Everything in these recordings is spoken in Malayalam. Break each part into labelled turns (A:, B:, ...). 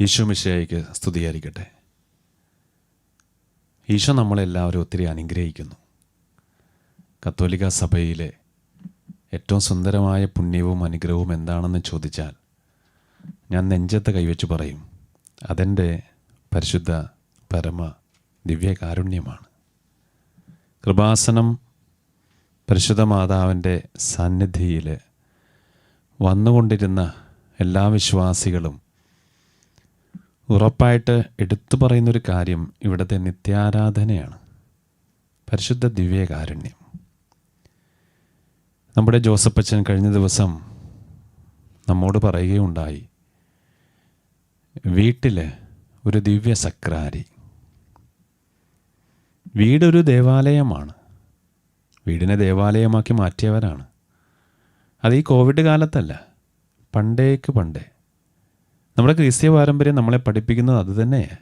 A: ഈശോ മിശിഹായ്ക്ക് സ്തുതിയായിരിക്കട്ടെ. ഈശോ നമ്മളെല്ലാവരും ഒത്തിരി അനുഗ്രഹിക്കുന്നു. കത്തോലിക്ക സഭയിലെ ഏറ്റവും സുന്ദരമായ പുണ്യവും അനുഗ്രഹവും എന്താണെന്ന് ചോദിച്ചാൽ ഞാൻ നെഞ്ചത്ത് കൈവച്ച് പറയും, അതെൻ്റെ പരിശുദ്ധ പരമ ദിവ്യകാരുണ്യമാണ്. കൃപാസനം പരിശുദ്ധ മാതാവിൻ്റെ സന്നിധിയിൽ വന്നുകൊണ്ടിരുന്ന എല്ലാ വിശ്വാസികളും ഉറപ്പായിട്ട് എടുത്തു പറയുന്നൊരു കാര്യം ഇവിടുത്തെ നിത്യാരാധനയാണ്, പരിശുദ്ധ ദിവ്യകാരുണ്യം. നമ്മുടെ ജോസഫച്ചൻ കഴിഞ്ഞ ദിവസം നമ്മോട് പറയുകയുണ്ടായി, വീട്ടിൽ ഒരു ദിവ്യ സക്രാരി. വീടൊരു ദേവാലയമാണ്, വീടിനെ ദേവാലയമാക്കി മാറ്റിയവരാണ്. അത് ഈ കോവിഡ് കാലത്തല്ല, പണ്ടേ നമ്മുടെ ക്രിസ്തീയ പാരമ്പര്യം നമ്മളെ പഠിപ്പിക്കുന്നത് അതുതന്നെയാണ്.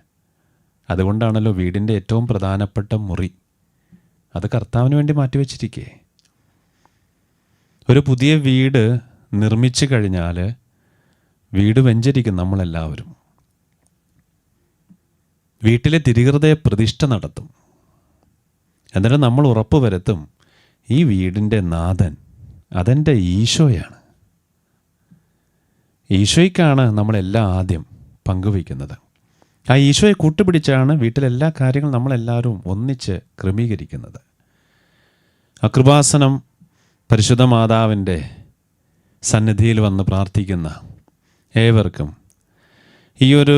A: അതുകൊണ്ടാണല്ലോ വീടിൻ്റെ ഏറ്റവും പ്രധാനപ്പെട്ട മുറി അത് കർത്താവിന് വേണ്ടി മാറ്റിവെച്ചിരിക്കേ. ഒരു പുതിയ വീട് നിർമ്മിച്ചു കഴിഞ്ഞാൽ വീട് വെഞ്ചരിക്കും നമ്മളെല്ലാവരും. വീട്ടിലെ തിരുഹൃദയ പ്രതിഷ്ഠ നടത്തും. എന്നിട്ട് നമ്മൾ ഉറപ്പ് വരുത്തും, ഈ വീടിൻ്റെ നാഥൻ അതെൻ്റെ ഈശോയാണ്. ഈശോയ്ക്കാണ് നമ്മളെല്ലാം ആദ്യം പങ്കുവയ്ക്കുന്നത്. ആ ഈശോയെ കൂട്ടുപിടിച്ചാണ് വീട്ടിലെല്ലാ കാര്യങ്ങളും നമ്മളെല്ലാവരും ഒന്നിച്ച് ക്രമീകരിക്കുന്നത്. ആ കൃപാസനം പരിശുദ്ധ മാതാവിൻ്റെ സന്നിധിയിൽ വന്ന് പ്രാർത്ഥിക്കുന്ന ഏവർക്കും ഈ ഒരു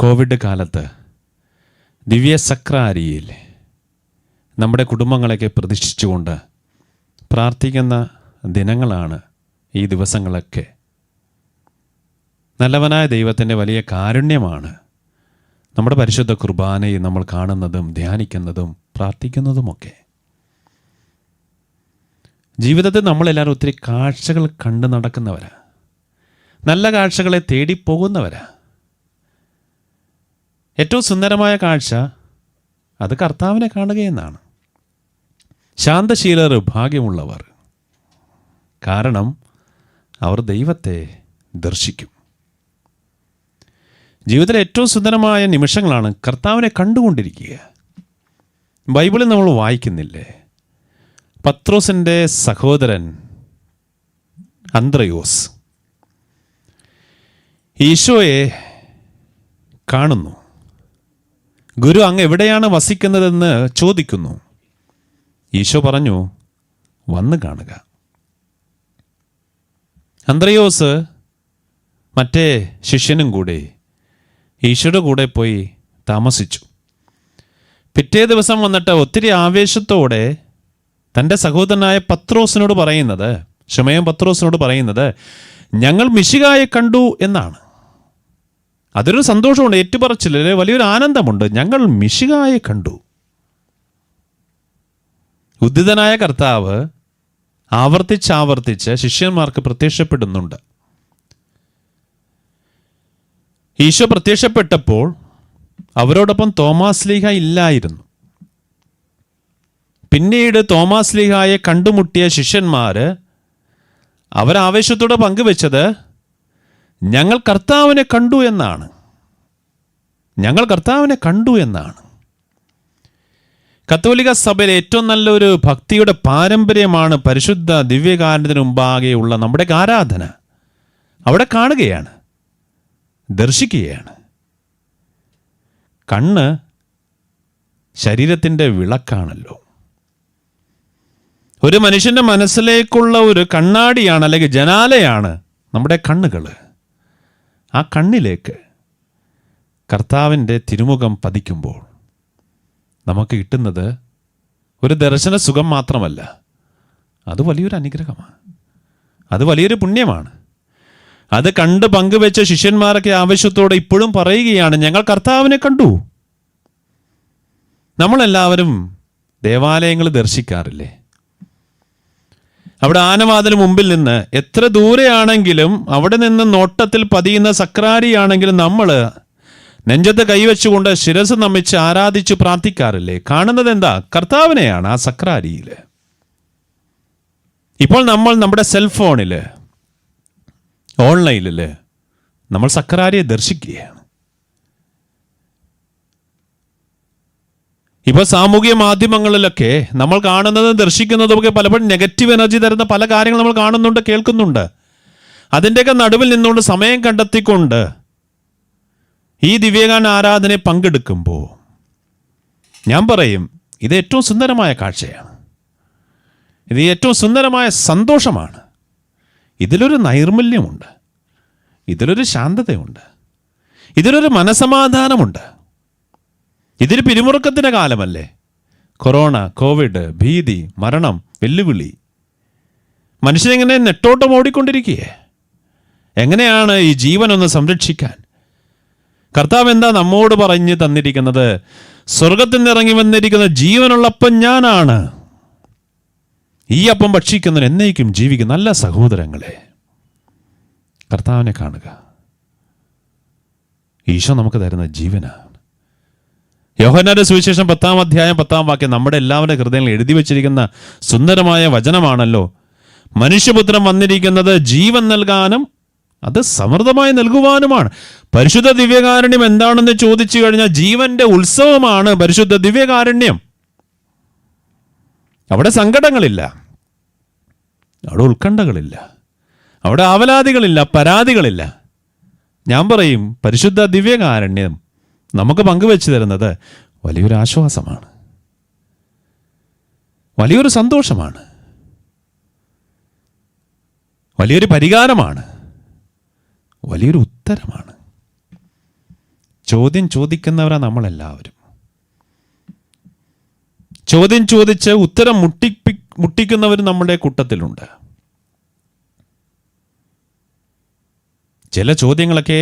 A: കോവിഡ് കാലത്ത് ദിവ്യ സക്രാരിയിൽ നമ്മുടെ കുടുംബങ്ങളെയൊക്കെ പ്രതിഷ്ഠിച്ചുകൊണ്ട് പ്രാർത്ഥിക്കുന്ന ദിനങ്ങളാണ് ഈ ദിവസങ്ങളൊക്കെ. നല്ലവനായ ദൈവത്തിൻ്റെ വലിയ കാരുണ്യമാണ് നമ്മുടെ പരിശുദ്ധ കുർബാനയിൽ നമ്മൾ കാണുന്നതും ധ്യാനിക്കുന്നതും പ്രാർത്ഥിക്കുന്നതുമൊക്കെ. ജീവിതത്തിൽ നമ്മളെല്ലാവരും ഒത്തിരി കാഴ്ചകൾ കണ്ടു നടക്കുന്നവരാ, നല്ല കാഴ്ചകളെ തേടിപ്പോകുന്നവരാ. ഏറ്റവും സുന്ദരമായ കാഴ്ച അത് കർത്താവിനെ കാണുകയെന്നാണ്. ശാന്തശീലർ ഭാഗ്യമുള്ളവർ, കാരണം അവർ ദൈവത്തെ ദർശിക്കും. ജീവിതത്തിലെ ഏറ്റവും സുന്ദരമായ നിമിഷങ്ങളാണ് കർത്താവിനെ കണ്ടുകൊണ്ടിരിക്കുക. ബൈബിളിൽ നമ്മൾ വായിക്കുന്നില്ലേ, പത്രോസിൻ്റെ സഹോദരൻ അന്ത്രയോസ് ഈശോയെ കാണുന്നു. ഗുരു, അങ്ങ് എവിടെയാണ് വസിക്കുന്നതെന്ന് ചോദിക്കുന്നു. ഈശോ പറഞ്ഞു, വന്ന് കാണുക. അന്ത്രയോസ് മറ്റേ ശിഷ്യനും കൂടെ ഈശോയുടെ കൂടെ പോയി താമസിച്ചു. പിറ്റേ ദിവസം വന്നിട്ട് ഒത്തിരി ആവേശത്തോടെ തൻ്റെ സഹോദരനായ പത്രോസിനോട് പറയുന്നത്, ശമയൻ പത്രോസിനോട് പറയുന്നത്, ഞങ്ങൾ മിശിഹായെ കണ്ടു എന്നാണ്. അതൊരു സന്തോഷമുണ്ട്, ഏറ്റുപറച്ചിൽ, വലിയൊരു ആനന്ദമുണ്ട്. ഞങ്ങൾ മിശിഹായെ കണ്ടു. ഉദ്ധിതനായ കർത്താവ് ആവർത്തിച്ച് ശിഷ്യന്മാർക്ക് പ്രത്യക്ഷപ്പെടുന്നുണ്ട്. ഈശോ പ്രത്യക്ഷപ്പെട്ടപ്പോൾ അവരോടൊപ്പം തോമാസ് ലീഹ ഇല്ലായിരുന്നു. പിന്നീട് തോമാസ് ലീഹായെ കണ്ടുമുട്ടിയ ശിഷ്യന്മാർ അവരാവേശത്തോടെ പങ്കുവെച്ചത്, ഞങ്ങൾ കർത്താവിനെ കണ്ടു എന്നാണ്. ഞങ്ങൾ കർത്താവിനെ കണ്ടു എന്നാണ്. കത്തോലിക്ക സഭയിലെ ഏറ്റവും നല്ലൊരു ഭക്തിയുടെ പാരമ്പര്യമാണ് പരിശുദ്ധ ദിവ്യകാരുണ്യത്തിന് മുമ്പാകെയുള്ള നമ്മുടെ ആരാധന. അവിടെ കാണുകയാണ്, ദർശിക്കുകയാണ്. കണ്ണ് ശരീരത്തിൻ്റെ വിളക്കാണല്ലോ. ഒരു മനുഷ്യൻ്റെ മനസ്സിലേക്കുള്ള ഒരു കണ്ണാടിയാണ്, അല്ലെങ്കിൽ ജനാലയാണ് നമ്മുടെ കണ്ണുകൾ. ആ കണ്ണിലേക്ക് കർത്താവിൻ്റെ തിരുമുഖം പതിക്കുമ്പോൾ നമുക്ക് കിട്ടുന്നത് ഒരു ദർശന സുഖം മാത്രമല്ല, അത് വലിയൊരു അനുഗ്രഹമാണ്, അത് വലിയൊരു പുണ്യമാണ്. അത് കണ്ട് പങ്കുവെച്ച ശിഷ്യന്മാരൊക്കെ ആവശ്യത്തോടെ ഇപ്പോഴും പറയുകയാണ്, ഞങ്ങൾ കർത്താവിനെ കണ്ടു. നമ്മളെല്ലാവരും ദേവാലയങ്ങൾ ദർശിക്കാറില്ലേ? അവിടെ ആനവാതിന് മുമ്പിൽ നിന്ന് എത്ര ദൂരെയാണെങ്കിലും അവിടെ നിന്ന് നോട്ടത്തിൽ പതിയുന്ന സക്രാരിയാണെങ്കിലും നമ്മൾ നെഞ്ചത്ത് കൈവച്ചുകൊണ്ട് ശിരസ് നമിച്ച് ആരാധിച്ച് പ്രാർത്ഥിക്കാറില്ലേ? കാണുന്നത് എന്താ? കർത്താവിനെയാണ് ആ സക്രാരിയിൽ. ഇപ്പോൾ നമ്മൾ നമ്മുടെ സെൽഫോണിൽ, ഓൺലൈനിൽ നമ്മൾ സക്രാരിയെ ദർശിക്കുകയാണ്. ഇപ്പോൾ സാമൂഹിക മാധ്യമങ്ങളിലൊക്കെ നമ്മൾ കാണുന്നതും ദർശിക്കുന്നതുമൊക്കെ പലപ്പോഴും നെഗറ്റീവ് എനർജി തരുന്ന പല കാര്യങ്ങൾ നമ്മൾ കാണുന്നുണ്ട്, കേൾക്കുന്നുണ്ട്. അതിൻ്റെയൊക്കെ നടുവിൽ നിന്നുകൊണ്ട് സമയം കണ്ടെത്തിക്കൊണ്ട് ഈ ദിവ്യഗാന ആരാധനയെ പങ്കെടുക്കുമ്പോൾ ഞാൻ പറയും, ഇത് ഏറ്റവും സുന്ദരമായ കാഴ്ചയാണ്, ഇത് ഏറ്റവും സുന്ദരമായ സന്തോഷമാണ്. ഇതിലൊരു നൈർമല്യമുണ്ട്, ഇതിലൊരു ശാന്തതയുണ്ട്, ഇതിലൊരു മനസമാധാനമുണ്ട്. ഇതിൽ പിരിമുറുക്കത്തിൻ്റെ കാലമല്ലേ? കൊറോണ, കോവിഡ്, ഭീതി, മരണം, വെല്ലുവിളി, മനുഷ്യനെങ്ങനെ നെട്ടോട്ടം ഓടിക്കൊണ്ടിരിക്കുകയെ. എങ്ങനെയാണ് ഈ ജീവനൊന്ന് സംരക്ഷിക്കാൻ? കർത്താവ് എന്താ നമ്മോട് പറഞ്ഞു തന്നിരിക്കുന്നത്? സ്വർഗത്തിൽ നിന്ന് ഇറങ്ങി വന്നിരിക്കുന്ന ജീവനുള്ളപ്പം ഞാനാണ്, ഈ അപ്പം ഭക്ഷിക്കുന്നവൻ എന്നേക്കും ജീവിക്കും. നല്ല സഹോദരങ്ങളെ, കർത്താവിനെ കാണുക. ഈശോ നമുക്ക് തരുന്ന ജീവനാണ്. യോഹന്നാന്റെ സുവിശേഷം 10-ാം അധ്യായം 10-ാം വാക്യം നമ്മുടെ എല്ലാവരുടെ ഹൃദയങ്ങളിൽ എഴുതി വച്ചിരിക്കുന്ന സുന്ദരമായ വചനമാണല്ലോ. മനുഷ്യപുത്രൻ വന്നിരിക്കുന്നത് ജീവൻ നൽകാനും അത് സമൃദ്ധമായി നൽകുവാനുമാണ്. പരിശുദ്ധ ദിവ്യകാരുണ്യം എന്താണെന്ന് ചോദിച്ചു കഴിഞ്ഞാൽ ജീവന്റെ ഉത്സവമാണ് പരിശുദ്ധ ദിവ്യകാരുണ്യം. അവിടെ സങ്കടങ്ങളില്ല, അവിടെ ഉത്കണ്ഠകളില്ല, അവിടെ ആവലാതികളില്ല, പരാതികളില്ല. ഞാൻ പറയും, പരിശുദ്ധ ദിവ്യകാരുണ്യം നമുക്ക് പങ്കുവെച്ചു തരുന്നത് വലിയൊരു ആശ്വാസമാണ്, വലിയൊരു സന്തോഷമാണ്, വലിയൊരു പരിഹാരമാണ്, വലിയൊരു ഉത്തരമാണ്. ചോദ്യം ചോദിക്കുന്നവരാ നമ്മളെല്ലാവരും. ചോദ്യം ചോദിച്ച് ഉത്തരം മുട്ടിക്കുന്നവർ നമ്മുടെ കൂട്ടത്തിലുണ്ട്. ചില ചോദ്യങ്ങളൊക്കെ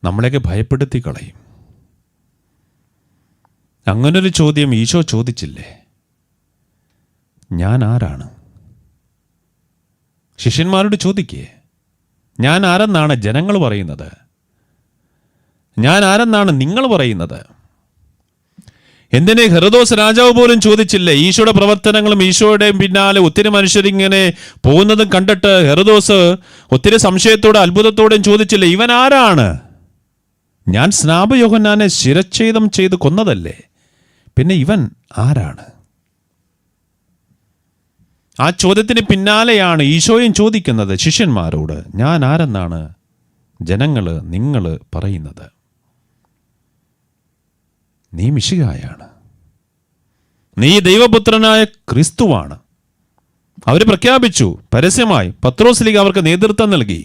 A: നമ്മളെയൊക്കെ ഭയപ്പെടുത്തി കളയും. അങ്ങനൊരു ചോദ്യം ഈശോ ചോദിച്ചില്ലേ, ഞാൻ ആരാണ്? ശിഷ്യന്മാരോട് ചോദിക്കേ, ഞാൻ ആരെന്നാണ് ജനങ്ങൾ പറയുന്നത്? ഞാൻ ആരെന്നാണ് നിങ്ങൾ പറയുന്നത്? എന്തിനെ ഹെരോദോസ് രാജാവ് പോലും ചോദിച്ചില്ലേ? ഈശോയുടെ പ്രവർത്തനങ്ങളും ഈശോയുടെ പിന്നാലെ ഒത്തിരി മനുഷ്യരിങ്ങനെ പോകുന്നതും കണ്ടിട്ട് ഹെരോദോസ് ഒത്തിരി സംശയത്തോടെ അത്ഭുതത്തോടെയും ചോദിച്ചില്ലേ, ഇവൻ ആരാണ്? ഞാൻ സ്നാപക യോഹന്നാനെ ശിരച്ഛേദം ചെയ്ത് കൊന്നതല്ലേ, പിന്നെ ഇവൻ ആരാണ്? ആ ചോദ്യത്തിന് പിന്നാലെയാണ് ഈശോയും ചോദിക്കുന്നത് ശിഷ്യന്മാരോട്, ഞാൻ ആരെന്നാണ് ജനങ്ങൾ, നിങ്ങൾ പറയുന്നത്? നീ മിശിഹായാണ്, നീ ദൈവപുത്രനായ ക്രിസ്തുവാണ്. അവർ പ്രഖ്യാപിച്ചു പരസ്യമായി. പത്രോസ്ലീഗ അവർക്ക് നേതൃത്വം നൽകി.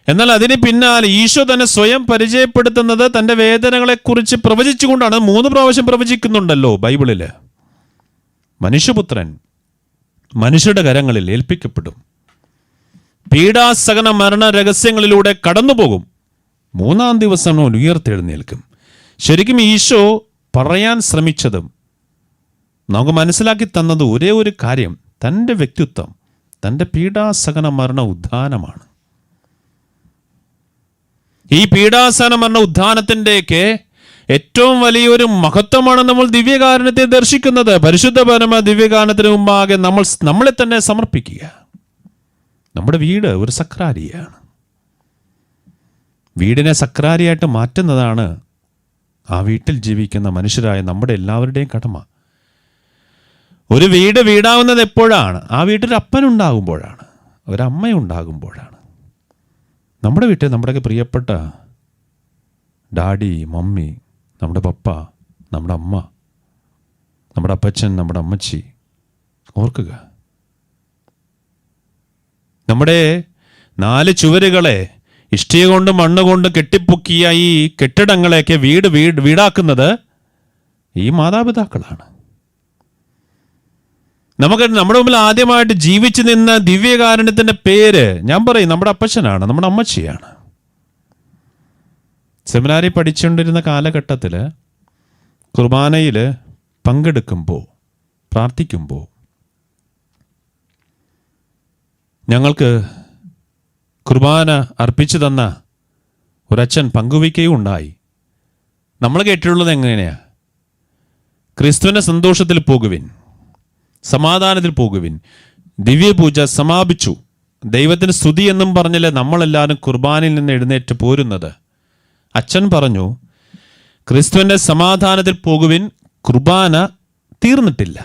A: എന്നാൽ അതിന് പിന്നാലെ ഈശോ തന്നെ സ്വയം പരിചയപ്പെടുത്തുന്നത് തൻ്റെ വേദനകളെക്കുറിച്ച് പ്രവചിച്ചുകൊണ്ടാണ്. 3 പ്രാവശ്യം പ്രവചിക്കുന്നുണ്ടല്ലോ ബൈബിളിൽ. മനുഷ്യപുത്രൻ മനുഷ്യരുടെ കരങ്ങളിൽ ഏൽപ്പിക്കപ്പെടും, പീഡാസഹന മരണ രഹസ്യങ്ങളിലൂടെ കടന്നുപോകും, 3-ാം ദിവസം അവൻ ഉയർത്തെഴുന്നേൽക്കും. ശരിക്കും ഈശോ പറയാൻ ശ്രമിച്ചതും നമുക്ക് മനസ്സിലാക്കി തന്നത് ഒരേ ഒരു കാര്യം, തൻ്റെ വ്യക്തിത്വം, തൻ്റെ പീഡാസഹന മരണ ഉദ്ധാനമാണ്. ഈ പീഡാസഹന മരണ ഉദ്ധാനത്തിൻ്റെയൊക്കെ ഏറ്റവും വലിയൊരു മഹത്വമാണ് നമ്മൾ ദിവ്യകാരുണ്യത്തെ ദർശിക്കുന്നത്. പരിശുദ്ധ പരമ ദിവ്യകാരുണ്യത്തിന് മുമ്പാകെ നമ്മളെ തന്നെ സമർപ്പിക്കുക. നമ്മുടെ വീട് ഒരു സക്രാരിയാണ്. വീടിനെ സക്രാരിയായിട്ട് മാറ്റുന്നതാണ് ആ വീട്ടിൽ ജീവിക്കുന്ന മനുഷ്യരായ നമ്മുടെ എല്ലാവരുടെയും കടമ. ഒരു വീട് വീടാവുന്നത് എപ്പോഴാണ്? ആ വീട്ടിൽ അപ്പനുണ്ടാകുമ്പോഴാണ്, ഒരമ്മയുണ്ടാകുമ്പോഴാണ്. നമ്മുടെ വീട്ടിൽ നമ്മുടെയൊക്കെ പ്രിയപ്പെട്ട ഡാഡി, മമ്മി, നമ്മുടെ പപ്പ, നമ്മുടെ അമ്മ, നമ്മുടെ അപ്പച്ചൻ, നമ്മുടെ അമ്മച്ചി, ഓർക്കുക. നമ്മുടെ 4 ചുവരുകളെ ഇഷ്ടിക കൊണ്ട് മണ്ണ് കൊണ്ട് കെട്ടിപ്പൊക്കിയ ഈ കെട്ടിടങ്ങളെയൊക്കെ വീടാക്കുന്നത് ഈ മാതാപിതാക്കളാണ്. നമുക്ക് നമ്മുടെ മുമ്പിൽ ആദ്യമായിട്ട് ജീവിച്ചു നിന്ന ദിവ്യകാരുണ്യത്തിൻ്റെ പേര് ഞാൻ പറയും നമ്മുടെ അപ്പച്ചനാണ്, നമ്മുടെ അമ്മച്ചിയാണ്. സെമിനാരി പഠിച്ചുകൊണ്ടിരുന്ന കാലഘട്ടത്തിൽ കുർബാനയിൽ പങ്കെടുക്കുമ്പോൾ, പ്രാർത്ഥിക്കുമ്പോൾ ഞങ്ങൾക്ക് കുർബാന അർപ്പിച്ചു തന്ന ഒരച്ഛൻ പങ്കുവയ്ക്കുകയും ഉണ്ടായി. നമ്മൾ കേട്ടിട്ടുള്ളത് എങ്ങനെയാണ്? ക്രിസ്തുവിൻ്റെ സന്തോഷത്തിൽ പോകുവിൻ, സമാധാനത്തിൽ പോകുവിൻ, ദിവ്യപൂജ സമാപിച്ചു, ദൈവത്തിന് സ്തുതി എന്നും പറഞ്ഞല്ലേ നമ്മളെല്ലാവരും കുർബാനയിൽ നിന്ന് എഴുന്നേറ്റ് പോരുന്നത്. അച്ഛൻ പറഞ്ഞു, ക്രിസ്തുവിൻ്റെ സമാധാനത്തിൽ പോകുവിൻ. കുർബാന തീർന്നിട്ടില്ല,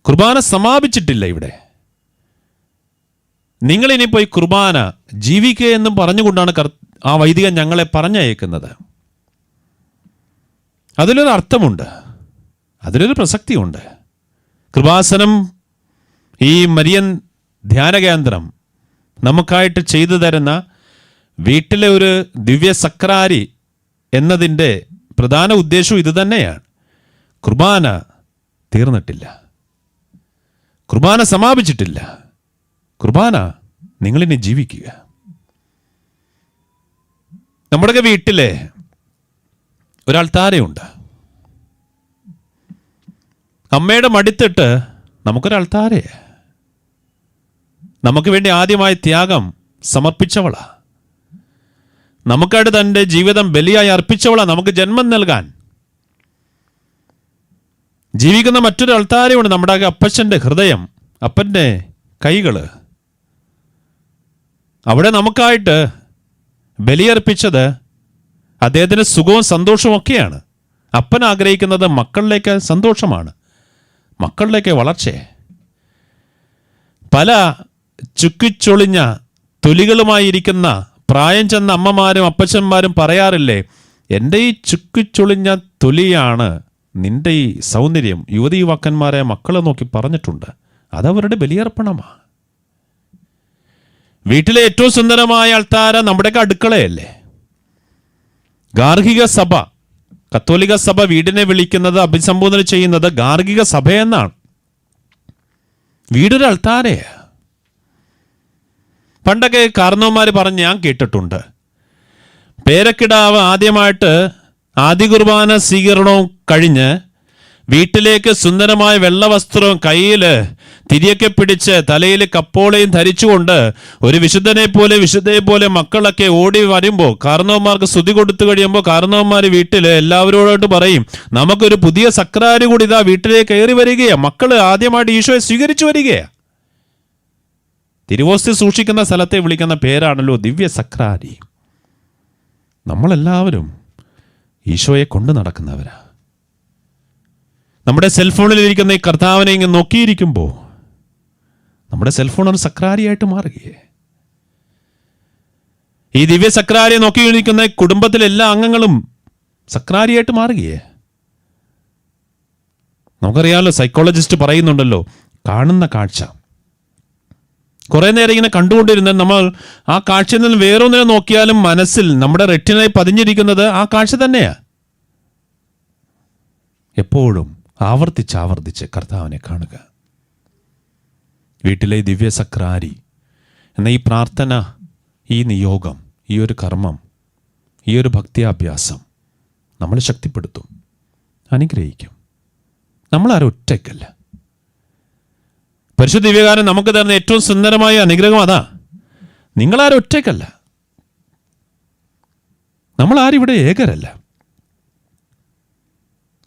A: കുർബാന സമാപിച്ചിട്ടില്ല. ഇവിടെ നിങ്ങളിനി പോയി കുർബാന ജീവിക്കുക എന്നും പറഞ്ഞുകൊണ്ടാണ് ആ വൈദികൻ ഞങ്ങളെ പറഞ്ഞയക്കുന്നത്. അതിലൊരു അർത്ഥമുണ്ട്, അതിലൊരു പ്രസക്തിയുണ്ട്. കൃപാസനം, ഈ മരിയൻ ധ്യാന കേന്ദ്രം നമുക്കായിട്ട് ചെയ്തു തരുന്ന വീട്ടിലെ ഒരു ദിവ്യ സക്രാരി എന്നതിൻ്റെ പ്രധാന ഉദ്ദേശവും ഇത് തന്നെയാണ്. കുർബാന തീർന്നിട്ടില്ല, കുർബാന സമാപിച്ചിട്ടില്ല. കുർബാന നിങ്ങളിനി ജീവിക്കുക. നമ്മുടെയൊക്കെ വീട്ടിലെ ഒരൾത്താരയുണ്ട്. അമ്മയുടെ മടിത്തിട്ട് നമുക്കൊരൾത്താരയെ, നമുക്ക് വേണ്ടി ആദ്യമായി ത്യാഗം സമർപ്പിച്ചവളാ, നമുക്കായിട്ട് തൻ്റെ ജീവിതം ബലിയായി അർപ്പിച്ചവളാ, നമുക്ക് ജന്മം നൽകാൻ ജീവിക്കുന്ന മറ്റൊരു അൾത്താരയുണ്ട്. നമ്മുടെ അപ്പച്ചൻ്റെ ഹൃദയം, അപ്പൻ്റെ കൈകൾ. അവിടെ നമുക്കായിട്ട് ബലിയർപ്പിച്ചത് അദ്ദേഹത്തിന് സുഖവും സന്തോഷവും ഒക്കെയാണ്. അപ്പൻ ആഗ്രഹിക്കുന്നത് മക്കളിലേക്ക് സന്തോഷമാണ്, മക്കളിലേക്ക് വളർച്ചയെ. പല ചുക്കിച്ചൊളിഞ്ഞ തൊലികളുമായിരിക്കുന്ന പ്രായം ചെന്ന അമ്മമാരും അപ്പച്ചന്മാരും പറയാറില്ലേ, എൻ്റെ ഈ ചുക്കിച്ചൊളിഞ്ഞ തൊലിയാണ് നിന്റെ ഈ സൗന്ദര്യം. യുവതി യുവാക്കന്മാരെ മക്കളെ നോക്കി പറഞ്ഞിട്ടുണ്ട്. അതവരുടെ ബലിയർപ്പണമാണ്. വീട്ടിലെ ഏറ്റവും സുന്ദരമായ അൾത്താര നമ്മുടെയൊക്കെ അടുക്കളയല്ലേ. ഗാർഹിക സഭ, കത്തോലിക്ക സഭ വീടിനെ വിളിക്കുന്നത്, അഭിസംബോധന ചെയ്യുന്നത് ഗാർഹിക സഭയെന്നാണ്. വീടൊരു അൾത്താരയാ. പണ്ടൊക്കെ കാരണവന്മാർ പറഞ്ഞ് ഞാൻ കേട്ടിട്ടുണ്ട്, പേരക്കിടാവ് ആദ്യമായിട്ട് ആദ്യ കുർബാന സ്വീകരണവും കഴിഞ്ഞ് വീട്ടിലേക്ക് സുന്ദരമായ വെള്ള വസ്ത്രവും കയ്യിൽ തിരിയൊക്കെ പിടിച്ച് തലയിൽ കപ്പോളയും ധരിച്ചുകൊണ്ട് ഒരു വിശുദ്ധയെ പോലെ മക്കളൊക്കെ ഓടി വരുമ്പോൾ കാരണവന്മാർക്ക് സ്തുതി കൊടുത്തു കഴിയുമ്പോൾ കാരണവന്മാർ വീട്ടിൽ എല്ലാവരോടായിട്ട് പറയും, നമുക്കൊരു പുതിയ സക്രാരി കൂടി ഇതാ വീട്ടിലേക്ക് കയറി വരികയാണ്. മക്കൾ ആദ്യമായിട്ട് ഈശോയെ സ്വീകരിച്ചു വരികയാണ്. തിരുവോസ്തി സൂക്ഷിക്കുന്ന സ്ഥലത്തെ വിളിക്കുന്ന പേരാണല്ലോ ദിവ്യ സക്രാരി. നമ്മളെല്ലാവരും ഈശോയെ കൊണ്ടു നടക്കുന്നവരാ. നമ്മുടെ സെൽഫോണിലിരിക്കുന്ന ഈ കർത്താവിനെ ഇങ്ങനെ നോക്കിയിരിക്കുമ്പോൾ നമ്മുടെ സെൽഫോൺ ഒരു സക്രാരിയായിട്ട് മാറുകയെ. ഈ ദിവ്യ സക്രാരിയെ നോക്കിയിരിക്കുന്ന കുടുംബത്തിലെ എല്ലാ അംഗങ്ങളും സക്രാരിയായിട്ട് മാറുകയെ. നമുക്കറിയാമല്ലോ, സൈക്കോളജിസ്റ്റ് പറയുന്നുണ്ടല്ലോ, കാണുന്ന കാഴ്ച കുറെ നേരം ഇങ്ങനെ കണ്ടുകൊണ്ടിരുന്ന നമ്മൾ ആ കാഴ്ചയിൽ നിന്ന് വേറൊന്നിനെ നോക്കിയാലും മനസ്സിൽ നമ്മുടെ റെറ്റിനായി പതിഞ്ഞിരിക്കുന്നത് ആ കാഴ്ച തന്നെയാ. എപ്പോഴും ആവർത്തിച്ച് കർത്താവിനെ കാണുക. വീട്ടിലെ ദിവ്യ സക്രാരി എന്ന ഈ പ്രാർത്ഥന, ഈ നിയോഗം, ഈ ഒരു കർമ്മം, ഈ ഒരു ഭക്തിയാഭ്യാസം നമ്മളെ ശക്തിപ്പെടുത്തും, അനുഗ്രഹിക്കും. നമ്മളാരും ഒറ്റയ്ക്കല്ല. പരിശുദ്ധ ദിവ്യകാരൻ നമുക്ക് തരുന്ന ഏറ്റവും സുന്ദരമായ അനുഗ്രഹം അതാ. നിങ്ങളാരും ഒറ്റയ്ക്കല്ല, നമ്മളാരും ഇവിടെ ഏകരല്ല.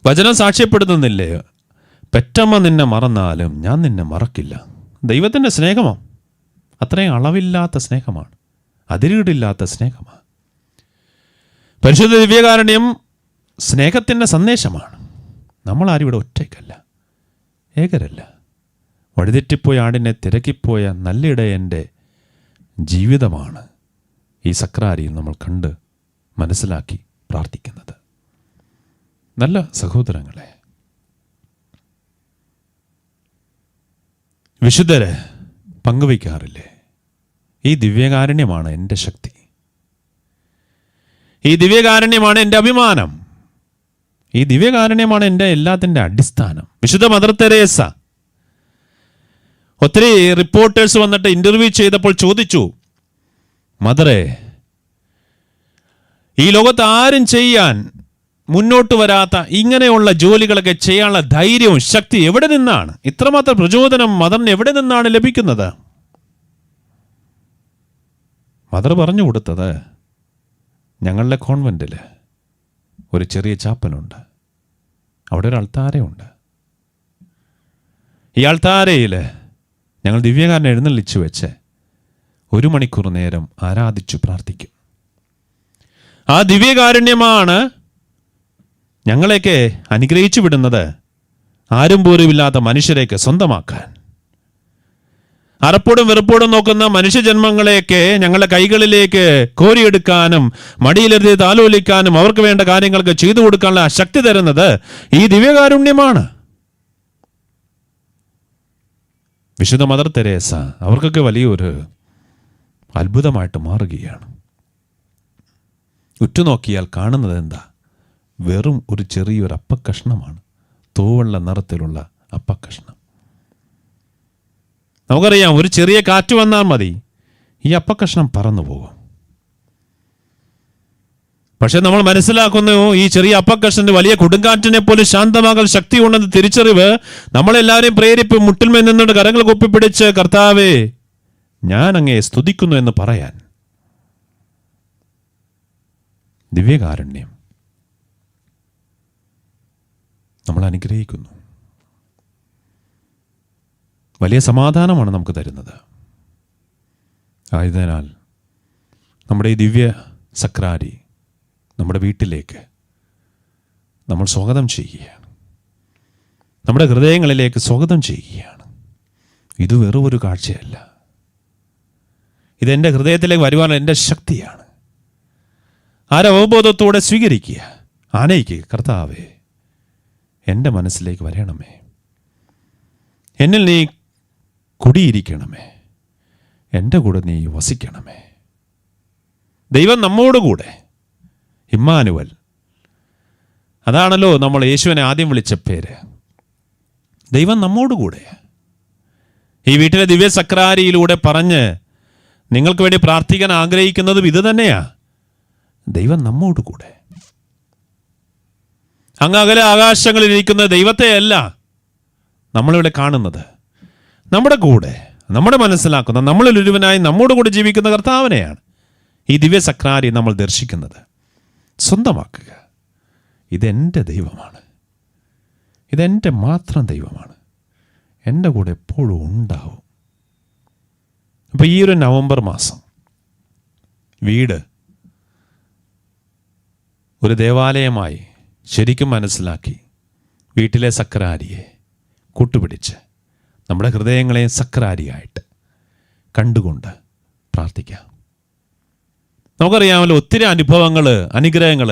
A: വചനം സാക്ഷ്യപ്പെടുത്തുന്നില്ലേ, പെറ്റമ്മ നിന്നെ മറന്നാലും ഞാൻ നിന്നെ മറക്കില്ല. ദൈവത്തിൻ്റെ സ്നേഹമോ അത്രയും അളവില്ലാത്ത സ്നേഹമാണ്, അതിരുകളില്ലാത്ത സ്നേഹമാണ്. പരിശുദ്ധ ദിവ്യകാരുണ്യം സ്നേഹത്തിൻ്റെ സന്ദേശമാണ്. നമ്മളാരും ഇവിടെ ഒറ്റയ്ക്കല്ല, ഏകരല്ല. വഴിതെറ്റിപ്പോയ ആടിനെ തിരക്കിപ്പോയ നല്ലിടയൻ്റെ ജീവിതമാണ് ഈ സക്രാരിയിൽ നമ്മൾ കണ്ട് മനസ്സിലാക്കി പ്രാർത്ഥിക്കുന്നത്. നല്ല സഹോദരങ്ങളെ, വിശുദ്ധര് പങ്കുവയ്ക്കാറില്ലേ, ഈ ദിവ്യകാരുണ്യമാണ് എൻ്റെ ശക്തി, ഈ ദിവ്യകാരുണ്യമാണ് എൻ്റെ അഭിമാനം, ഈ ദിവ്യകാരുണ്യമാണ് എൻ്റെ എല്ലാത്തിൻ്റെ അടിസ്ഥാനം. വിശുദ്ധ മദർ തെരേസ ഒത്തിരി റിപ്പോർട്ടേഴ്സ് വന്നിട്ട് ഇന്റർവ്യൂ ചെയ്തപ്പോൾ ചോദിച്ചു, മദറെ, ഈ ലോകത്ത് ആരും ചെയ്യാൻ മുന്നോട്ട് വരാത്ത ഇങ്ങനെയുള്ള ജോലികളൊക്കെ ചെയ്യാനുള്ള ധൈര്യവും ശക്തി എവിടെ നിന്നാണ്? ഇത്രമാത്രം പ്രചോദനം മദറിന് എവിടെ നിന്നാണ് ലഭിക്കുന്നത്? മദർ പറഞ്ഞു കൊടുത്തത്, ഞങ്ങളുടെ കോൺവെന്റിൽ ഒരു ചെറിയ ചാപ്പലുണ്ട്, അവിടെ ഒരു അൾത്താരയുണ്ട്. ഈ അൾത്താരയിൽ ഞങ്ങൾ ദിവ്യകാരനെ എഴുന്നള്ളിച്ചു വെച്ച് 1 മണിക്കൂർ നേരം ആരാധിച്ചു പ്രാർത്ഥിക്കും. ആ ദിവ്യകാരുണ്യമാണ് ഞങ്ങളെയൊക്കെ അനുഗ്രഹിച്ചു വിടുന്നത് ആരും പോലുമില്ലാത്ത മനുഷ്യരെയൊക്കെ സ്വന്തമാക്കാൻ. അറപ്പോടും വെറുപ്പോടും നോക്കുന്ന മനുഷ്യജന്മങ്ങളെയൊക്കെ ഞങ്ങളുടെ കൈകളിലേക്ക് കോരിയെടുക്കാനും മടിയിലെടുത്ത് താലോലിക്കാനും അവർക്ക് വേണ്ട കാര്യങ്ങൾക്ക് ചെയ്തു കൊടുക്കാനുള്ള ശക്തി തരുന്നത് ഈ ദിവ്യകാരുണ്യമാണ്. വിശുദ്ധ മദർ തെരേസ അവർക്കൊക്കെ വലിയൊരു അത്ഭുതമായിട്ട് മാറുകയാണ്. ഉറ്റുനോക്കിയാൽ കാണുന്നത് എന്താ? വെറും ഒരു ചെറിയൊരു അപ്പക്കഷ്ണമാണ്, തൂവെള്ള നിറത്തിലുള്ള അപ്പക്കഷ്ണം. നമുക്കറിയാം, ഒരു ചെറിയ കാറ്റ് വന്നാൽ മതി, ഈ അപ്പക്കഷ്ണം പറന്നു പോകും. പക്ഷെ നമ്മൾ മനസ്സിലാക്കുന്നു, ഈ ചെറിയ അപ്പക്കഷ്ണന്റെ വലിയ കൊടുങ്കാറ്റിനെ പോലെ ശാന്തമാകാൻ ശക്തി ഉണ്ടെന്ന് തിരിച്ചറിവ് നമ്മളെല്ലാവരെയും പ്രേരിപ്പ് മുട്ടിന്മേൽ നിന്നുകൊണ്ട് കരങ്ങൾ കൊപ്പിപ്പിടിച്ച് കർത്താവേ ഞാൻ അങ്ങയെ സ്തുതിക്കുന്നു എന്ന് പറയാൻ. ദിവ്യകാരുണ്യം നമ്മൾ അനുഗ്രഹിക്കുന്നു. വലിയ സമാധാനമാണ് നമുക്ക് തരുന്നത്. ആയതിനാൽ നമ്മുടെ ഈ ദിവ്യ സക്രാരി നമ്മുടെ വീട്ടിലേക്ക് നമ്മൾ സ്വാഗതം ചെയ്യുകയാണ്, നമ്മുടെ ഹൃദയങ്ങളിലേക്ക് സ്വാഗതം ചെയ്യുകയാണ്. ഇത് വെറും ഒരു കാഴ്ചയല്ല, ഇതെൻ്റെ ഹൃദയത്തിലേക്ക് വരുവാനുള്ള എൻ്റെ ശക്തിയാണ്. ആരവബോധത്തോടെ സ്വീകരിക്കുക, ആനയിക്കുക. കർത്താവേ, എൻ്റെ മനസ്സിലേക്ക് വരണമേ, എന്നിൽ നീ കുടിയിരിക്കണമേ, എൻ്റെ കൂടെ നീ വസിക്കണമേ. ദൈവം നമ്മോടുകൂടെ, ഇമ്മാനുവൽ. അതാണല്ലോ നമ്മൾ യേശുവിനെ ആദ്യം വിളിച്ച പേര്. ദൈവം നമ്മോടുകൂടെ. ഈ വീട്ടിലെ ദിവ്യ സക്രാരിയിലൂടെ പറഞ്ഞ് നിങ്ങൾക്ക് വേണ്ടി പ്രാർത്ഥിക്കാൻ ആഗ്രഹിക്കുന്നതും ഇത് തന്നെയാ. ദൈവം നമ്മോടുകൂടെ. അങ്ങ് അകലെ ആകാശങ്ങളിൽ ഇരിക്കുന്ന ദൈവത്തെയല്ല നമ്മളിവിടെ കാണുന്നത്, നമ്മുടെ കൂടെ, നമ്മുടെ മനസ്സിലാക്കുന്ന, നമ്മളിൽ ഒരുവനായി നമ്മോട് കൂടെ ജീവിക്കുന്ന കർത്താവിനെയാണ് ഈ ദിവ്യ സക്രാരി നമ്മൾ ദർശിക്കുന്നത്. സ്വന്തമാക്കുക. ഇതെൻ്റെ ദൈവമാണ്, ഇതെൻ്റെ മാത്രം ദൈവമാണ്, എൻ്റെ കൂടെ എപ്പോഴും ഉണ്ടാവും. അപ്പോൾ ഈ ഒരു നവംബർ മാസം വീട് ഒരു ദേവാലയമായി ശരിക്കും മനസ്സിലാക്കി വീട്ടിലെ സക്രാരിയെ കൂട്ടുപിടിച്ച് നമ്മുടെ ഹൃദയങ്ങളെ സക്രാരിയായിട്ട് കണ്ടുകൊണ്ട് പ്രാർത്ഥിക്കാം. നമുക്കറിയാമല്ലോ, ഒത്തിരി അനുഭവങ്ങൾ, അനുഗ്രഹങ്ങൾ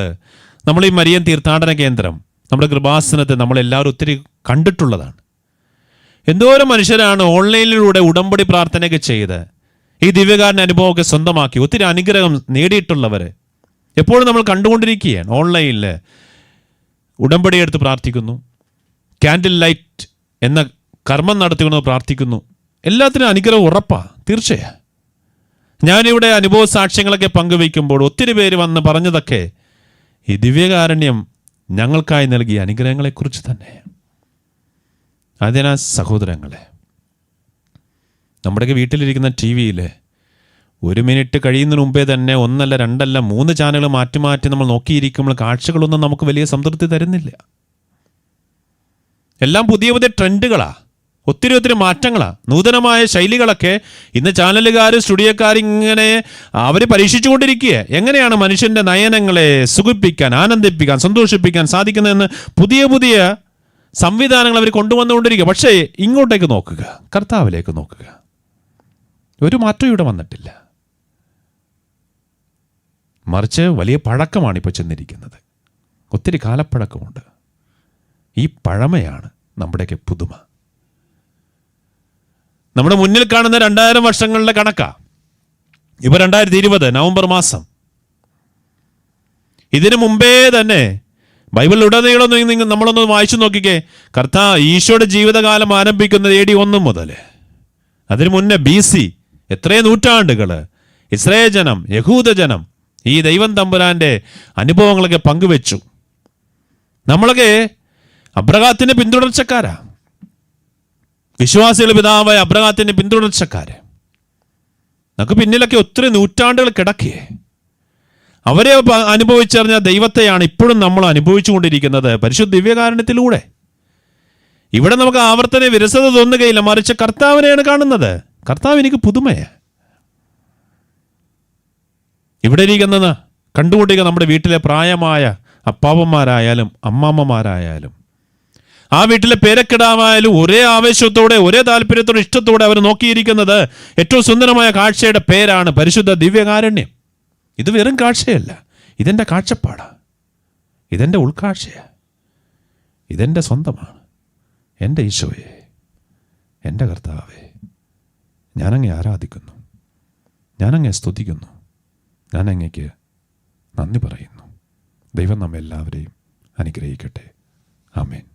A: നമ്മൾ ഈ മരിയൻ തീർത്ഥാടന കേന്ദ്രം, നമ്മുടെ കൃപാസനത്തെ നമ്മളെല്ലാവരും ഒത്തിരി കണ്ടിട്ടുള്ളതാണ്. എന്തോരം മനുഷ്യരാണ് ഓൺലൈനിലൂടെ ഉടമ്പടി പ്രാർത്ഥനയൊക്കെ ചെയ്ത് ഈ ദിവ്യകാരുണ്യ അനുഭവമൊക്കെ സ്വന്തമാക്കി ഒത്തിരി അനുഗ്രഹം നേടിയിട്ടുള്ളവർ എപ്പോഴും നമ്മൾ കണ്ടുകൊണ്ടിരിക്കുകയാണ്. ഓൺലൈനിൽ ഉടമ്പടി എടുത്ത് പ്രാർത്ഥിക്കുന്നു, ക്യാൻഡിൽ ലൈറ്റ് എന്ന കർമ്മം നടത്തിക്കൊണ്ട് പ്രാർത്ഥിക്കുന്നു. എല്ലാത്തിനും അനുഗ്രഹം ഉറപ്പാണ്, തീർച്ചയാണ്. ഞാനിവിടെ അനുഭവ സാക്ഷ്യങ്ങളൊക്കെ പങ്കുവയ്ക്കുമ്പോൾ ഒത്തിരി പേര് വന്ന് പറഞ്ഞതൊക്കെ ഈ ദിവ്യകാരുണ്യം ഞങ്ങൾക്കായി നൽകിയ അനുഗ്രഹങ്ങളെക്കുറിച്ച് തന്നെ. അതിനാൽ സഹോദരങ്ങളെ, നമ്മുടെയൊക്കെ വീട്ടിലിരിക്കുന്ന ടി വിയിൽ 1 മിനിറ്റ് കഴിയുന്നതിന് മുമ്പേ തന്നെ 1 അല്ല 2 അല്ല 3 ചാനലുകൾ മാറ്റി മാറ്റി നമ്മൾ നോക്കിയിരിക്കുമ്പോൾ കാഴ്ചകളൊന്നും നമുക്ക് വലിയ സംതൃപ്തി തരുന്നില്ല. എല്ലാം പുതിയ പുതിയ ട്രെൻഡുകളാണ്, ഒത്തിരി മാറ്റങ്ങളാണ്, നൂതനമായ ശൈലികളൊക്കെ ഇന്ന് ചാനലുകാർ, സ്റ്റുഡിയോക്കാർ ഇങ്ങനെ അവർ പരീക്ഷിച്ചു കൊണ്ടിരിക്കുക. എങ്ങനെയാണ് മനുഷ്യൻ്റെ നയനങ്ങളെ സുഖിപ്പിക്കാൻ, ആനന്ദിപ്പിക്കാൻ, സന്തോഷിപ്പിക്കാൻ സാധിക്കുന്നതെന്ന് പുതിയ സംവിധാനങ്ങൾ അവർ കൊണ്ടുവന്നുകൊണ്ടിരിക്കുക. പക്ഷേ ഇങ്ങോട്ടേക്ക് നോക്കുക, കർത്താവിലേക്ക് നോക്കുക, ഒരു മാറ്റം ഇവിടെ വന്നിട്ടില്ല. മറിച്ച് വലിയ പഴക്കമാണ് ഇപ്പോൾ ചെന്നിരിക്കുന്നത്. ഒത്തിരി കാലപ്പഴക്കമുണ്ട്. ഈ പഴമയാണ് നമ്മുടെയൊക്കെ പുതുമ. നമ്മുടെ മുന്നിൽ കാണുന്ന 2000 വർഷങ്ങളുടെ കണക്കാ. ഇപ്പോൾ 2020 നവംബർ മാസം. ഇതിനു മുമ്പേ തന്നെ ബൈബിളിലുടനീളം നമ്മളൊന്ന് വായിച്ചു നോക്കിക്കേ. ഈശോയുടെ ജീവിതകാലം ആരംഭിക്കുന്നത് AD 1 മുതൽ. അതിനു മുന്നേ BC എത്രയോ നൂറ്റാണ്ടുകൾ ഇസ്രായേൽ ജനം, യഹൂദജനം ഈ ദൈവം തമ്പുരാന്റെ അനുഭവങ്ങളൊക്കെ പങ്കുവെച്ചു. നമ്മളൊക്കെ അബ്രഹാത്തിന്റെ പിന്തുടർച്ചക്കാരാ, വിശ്വാസികളുടെ പിതാവായ അബ്രഹാത്തിന്റെ പിന്തുടർച്ചക്കാര്. നമുക്ക് പിന്നിലൊക്കെ ഒത്തിരി നൂറ്റാണ്ടുകൾ കിടക്കേ. അവരെ അനുഭവിച്ചറിഞ്ഞ ദൈവത്തെയാണ് ഇപ്പോഴും നമ്മൾ അനുഭവിച്ചു കൊണ്ടിരിക്കുന്നത് പരിശുദ്ധ ദിവ്യകാരുണ്യത്തിലൂടെ. ഇവിടെ നമുക്ക് ആവർത്തന വിരസത തോന്നുകയില്ല, മറിച്ച് കർത്താവിനെയാണ് കാണുന്നത്. കർത്താവ് എനിക്ക് പുതുമയാണ്. ഇവിടെ ഇരിക്കുന്ന കണ്ടുകൂട്ടുക നമ്മുടെ വീട്ടിലെ പ്രായമായ അപ്പാവന്മാരായാലും അമ്മാമ്മമാരായാലും ആ വീട്ടിലെ പേരക്കിടാവായാലും ഒരേ ആവേശത്തോടെ ഒരേ താല്പര്യത്തോടെ ഇഷ്ടത്തോടെ അവർ നോക്കിയിരിക്കുന്നത് ഏറ്റവും സുന്ദരമായ കാഴ്ചയുടെ പേരാണ് പരിശുദ്ധ ദിവ്യകാരുണ്യം. ഇത് വെറും കാഴ്ചയല്ല, ഇതെൻ്റെ കാഴ്ചപ്പാടാണ്, ഇതെൻ്റെ ഉൾക്കാഴ്ചയാണ്, ഇതെൻ്റെ സ്വന്തമാണ്. എൻ്റെ ഈശോയെ, എൻ്റെ കർത്താവേ, ഞാനങ്ങേ ആരാധിക്കുന്നു, ഞാനങ്ങേ സ്തുതിക്കുന്നു, ഞാനങ്ങേക്ക് നന്ദി പറയുന്നു. ദൈവം നമ്മെ എല്ലാവരെയും അനുഗ്രഹിക്കട്ടെ. ആമേൻ.